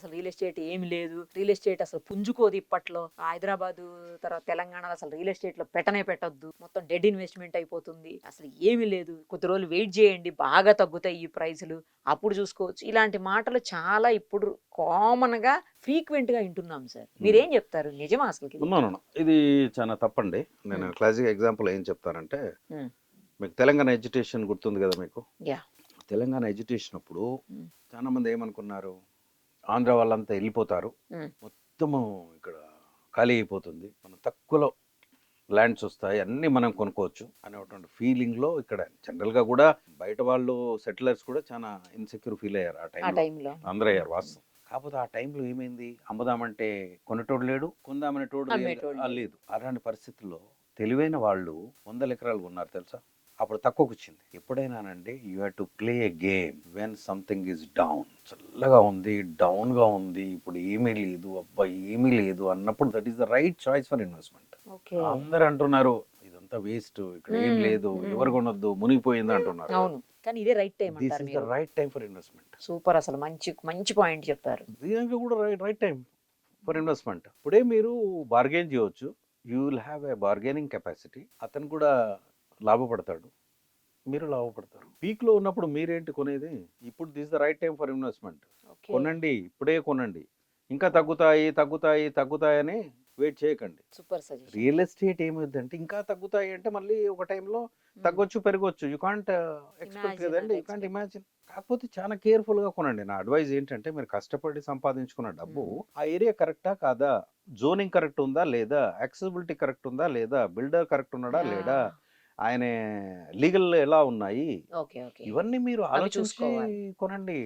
అసలు real estate ఏమి లేదు, రియల్ ఎస్టేట్ అసలు పుంజుకోదు ఇప్పట్లో, హైదరాబాద్ తర్వాత తెలంగాణలో అసలు రియల్ ఎస్టేట్ లో పెట్టొద్దు, మొత్తం డెడ్ ఇన్వెస్ట్మెంట్ అయిపోతుంది, అసలు ఏమీ లేదు, కొద్ది రోజులు వెయిట్ చేయండి బాగా తగ్గుతాయి ఈ ప్రైసులు, అప్పుడు చూసుకోవచ్చు. ఇలాంటి మాటలు చాలా ఇప్పుడు కామన్ గా ఫ్రీక్వెంట్ గా వింటున్నాం సార్. మీరేం చెప్తారు, నిజమా అసలు ఇది? ఇది చాలా తప్పండి. నేను క్లాసిక్ ఎగ్జాంపుల్ ఏం చెప్తానంటే, ఉమ్, మీకు తెలంగాణ ఎడ్యుకేషన్ గుర్తుంది కదా మీకు. యా. తెలంగాణ ఎడ్యుకేషన్ అప్పుడు ఉమ్, చాలా మంది ఏమనుకున్నారు, ఆంధ్ర వాళ్ళంతా వెళ్ళిపోతారు, ఉమ్, మొత్తము ఇక్కడ ఖాళీ అయిపోతుంది, మనం తక్కువలో ల్యాండ్స్ వస్తాయి, అన్నీ మనం కొనుక్కోవచ్చు అనేటువంటి ఫీలింగ్లో ఇక్కడ జనరల్గా కూడా బయట వాళ్ళు సెటిలర్స్ కూడా చాలా ఇన్సెక్యూర్ ఫీల్ అయ్యారు ఆ ఆ టైంలో. టైంలో అందరూ అయ్యారు వాస్తవం. కాకపోతే ఆ టైంలో ఏమైంది, అమ్ముదామంటే కొనేటోడు లేడు, కొందామనేటోడు అమ్మేటోడు లేడు. లేదు. అలాంటి పరిస్థితుల్లో తెలివైన వాళ్ళు 100 ఎకరాలు కొన్నారు తెలుసా. అప్పుడు తక్కువకు వచ్చింది. ఎప్పుడైనానండి you have to play a game when something is down. చల్లగా ఉంది, డౌన్ గా ఉంది, ఇప్పుడు ఏమీ లేదు, అబ్బా ఏమీ లేదు అన్నప్పుడు that is the right choice for investment. Okay. అందరు అంటున్నారు ఇదంతా వేస్ట్, ఇక్కడ ఏం లేదు, ఎవరు కొనొద్దు, మునిగిపోయింది అంటున్నారు. అవును, కానీ ఇదే రైట్ టైం దిస్ అంటారు ఇస్ ద మీరు. Right time for investment. Super, అసలు మంచి మంచి పాయింట్ చెప్పారు. దీనికి కూడా రైట్ టైం ఫర్ ఇన్వెస్ట్మెంట్. ఇప్పుడే మీరు బార్గెన్ చేయవచ్చు, you will have a bargaining capacity. అతను కూడా లాభపడతాడు, మీరు లాభపడతారు. పీక్ లో ఉన్నప్పుడు మీరేంటి కొనేది, ఇప్పుడు this the right time for investment. Okay. కొనండి, ఇప్పుడే కొనండి, ఇంకా తగ్గుతాయి తగ్గుతాయి తగ్గుతాయని వెయిట్ చేయకండి. Super suggestion. రియల్ ఎస్టేట్ ఏమైందంటే ఇంకా తగ్గుతాయి అంటే మళ్ళీ ఒక టైంలో తగ్గొచ్చు పెరగొచ్చు, యూ కాంట్ ఎక్స్పెక్ట్ కదండి, యూ కాంట్ ఇమాజిన్. కాకపోతే చాలా కేర్ఫుల్ గా కొనండి. నా అడ్వైజ్ ఏంటంటే, మీరు కష్టపడి సంపాదించుకున్న డబ్బు ఆ ఏరియా కరెక్టా కాదా, జోనింగ్ కరెక్ట్ ఉందా లేదా, యాక్సెసిబిలిటీ కరెక్ట్ ఉందా లేదా, బిల్డర్ కరెక్ట్ ఉన్నాడా లేడా, ఆయన లీగల్ ఎలా ఉన్నాయి, ఓకే ఓకే, ఇవన్నీ మీరు అవి ఆలోచించి చూసుకోవాలి. కొనండి.